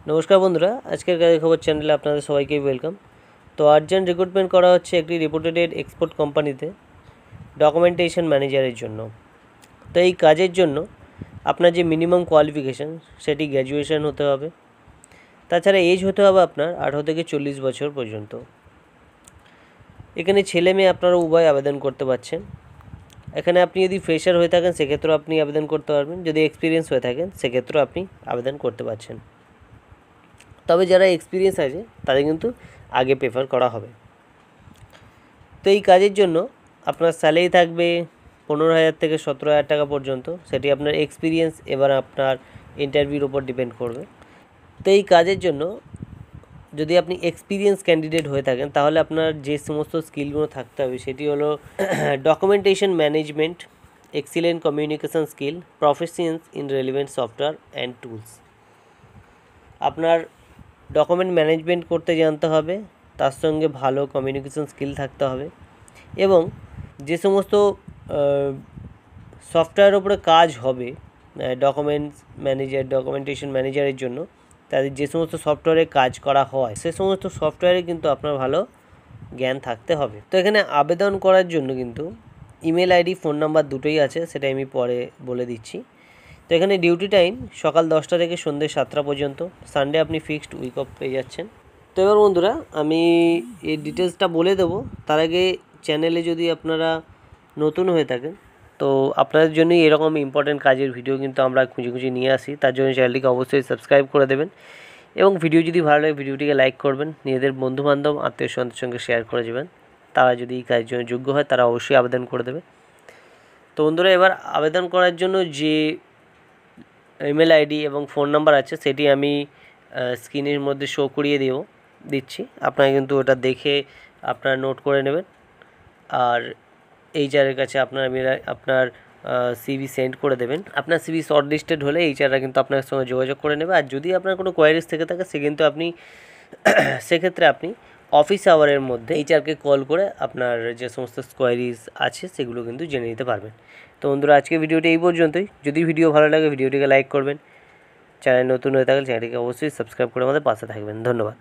নমস্কার বন্ধুরা, আজকের কাজের খবর চ্যানেলে আপনাদের সবাইকে ওয়েলকাম। তো আর্জেন্ট রিক্রুটমেন্ট করা হচ্ছে একটি রেপুটেড এক্সপোর্ট কোম্পানিতে ডকুমেন্টেশন ম্যানেজারের জন্য। তো এই কাজের জন্য আপনার যে মিনিমাম কোয়ালিফিকেশান সেটি গ্র্যাজুয়েশন হতে হবে। তাছাড়া এজ হতে হবে আপনার 18 থেকে 40 বছর পর্যন্ত। এখানে ছেলে মেয়ে আপনারা উভয় আবেদন করতে পারছেন। এখানে আপনি যদি ফ্রেশার হয়ে থাকেন সেক্ষেত্রেও আপনি আবেদন করতে পারবেন, যদি এক্সপিরিয়েন্স হয়ে থাকেন সেক্ষেত্রেও আপনি আবেদন করতে পারছেন। তবে যারা এক্সপিরিয়েন্স আছে তাদের কিন্তু আগে প্রেফার করা হবে। তো এই কাজের জন্য আপনার স্যালারি থাকবে 15,000 থেকে 17,000 টাকা পর্যন্ত। সেটি আপনার এক্সপিরিয়েন্স এবার আপনার ইন্টারভিউর উপর ডিপেন্ড করবে। তো এই কাজের জন্য যদি আপনি এক্সপিরিয়েন্স ক্যান্ডিডেট হয়ে থাকেন তাহলে আপনার যে সমস্ত স্কিলগুলো থাকতে হবে সেটি হলো documentation management, excellent communication skill, professions in relevant software and tools. আপনার ডকুমেন্ট ম্যানেজমেন্ট করতে জানতে হবে, তার সঙ্গে ভালো কমিউনিকেশন স্কিল থাকতে হবে এবং যে সমস্ত সফটওয়্যারের উপরে কাজ হবে ডকুমেন্টেশন ম্যানেজারের জন্য, তাদের যে সমস্ত সফটওয়্যারে কাজ করা হয় সে সমস্ত সফটওয়্যারে কিন্তু আপনার ভালো জ্ঞান থাকতে হবে। তো এখানে আবেদন করার জন্য কিন্তু ইমেল আইডি, ফোন নাম্বার দুটোই আছে, সেটা আমি পরে বলে দিচ্ছি। তো এখানে ডিউটি টাইম সকাল 10টা থেকে সন্ধ্যে 7টা পর্যন্ত। সানডে আপনি ফিক্সড উইক অফ পেয়ে যাচ্ছেন। তো এবার বন্ধুরা আমি এই ডিটেলসটা বলে দেবো, তার আগে চ্যানেলে যদি আপনারা নতুন হয়ে থাকেন তো আপনাদের জন্যই এরকম ইম্পর্টেন্ট কাজের ভিডিও কিন্তু আমরা খুঁজে নিয়ে আসি। তার জন্য চ্যানেলটিকে অবশ্যই সাবস্ক্রাইব করে দেবেন এবং ভিডিও যদি ভালো লাগে ভিডিওটিকে লাইক করবেন, নিজেদের বন্ধুবান্ধব আত্মীয় স্বজনদের সঙ্গে শেয়ার করে দেবেন। তারা যদি এই কাজের জন্য যোগ্য হয় তারা অবশ্যই আবেদন করে দেবে। তো বন্ধুরা এবার আবেদন করার জন্য যে ইমেল আইডি এবং ফোন নাম্বার আছে সেটি আমি স্ক্রিনের মধ্যে শো করিয়ে দিচ্ছি। আপনারা কিন্তু ওটা দেখে আপনারা নোট করে নেবেন আর এইচআরের কাছে আপনার সিভি সেন্ড করে দেবেন। আপনার সিভি শর্ট লিস্টেড হলে এইচআররা কিন্তু আপনার সঙ্গে যোগাযোগ করে নেবে। আর যদি আপনার কোনো কোয়ারিজ থেকে থাকে সেক্ষেত্রে আপনি অফিস আওয়ারের মধ্যে এইচআরকে কল করে আপনার যে সমস্ত কোয়ারিজ আছে সেগুলো কিন্তু জেনে নিতে পারবেন। তো বন্ধুরা আজকে ভিডিওটি এই পর্যন্তই। যদি ভিডিও ভালো লাগে ভিডিওটিকে লাইক করবেন, চ্যানেল নতুন হয়ে থাকলে চ্যানেলটিকে অবশ্যই সাবস্ক্রাইব করে আমাদের পাশে থাকবেন। ধন্যবাদ।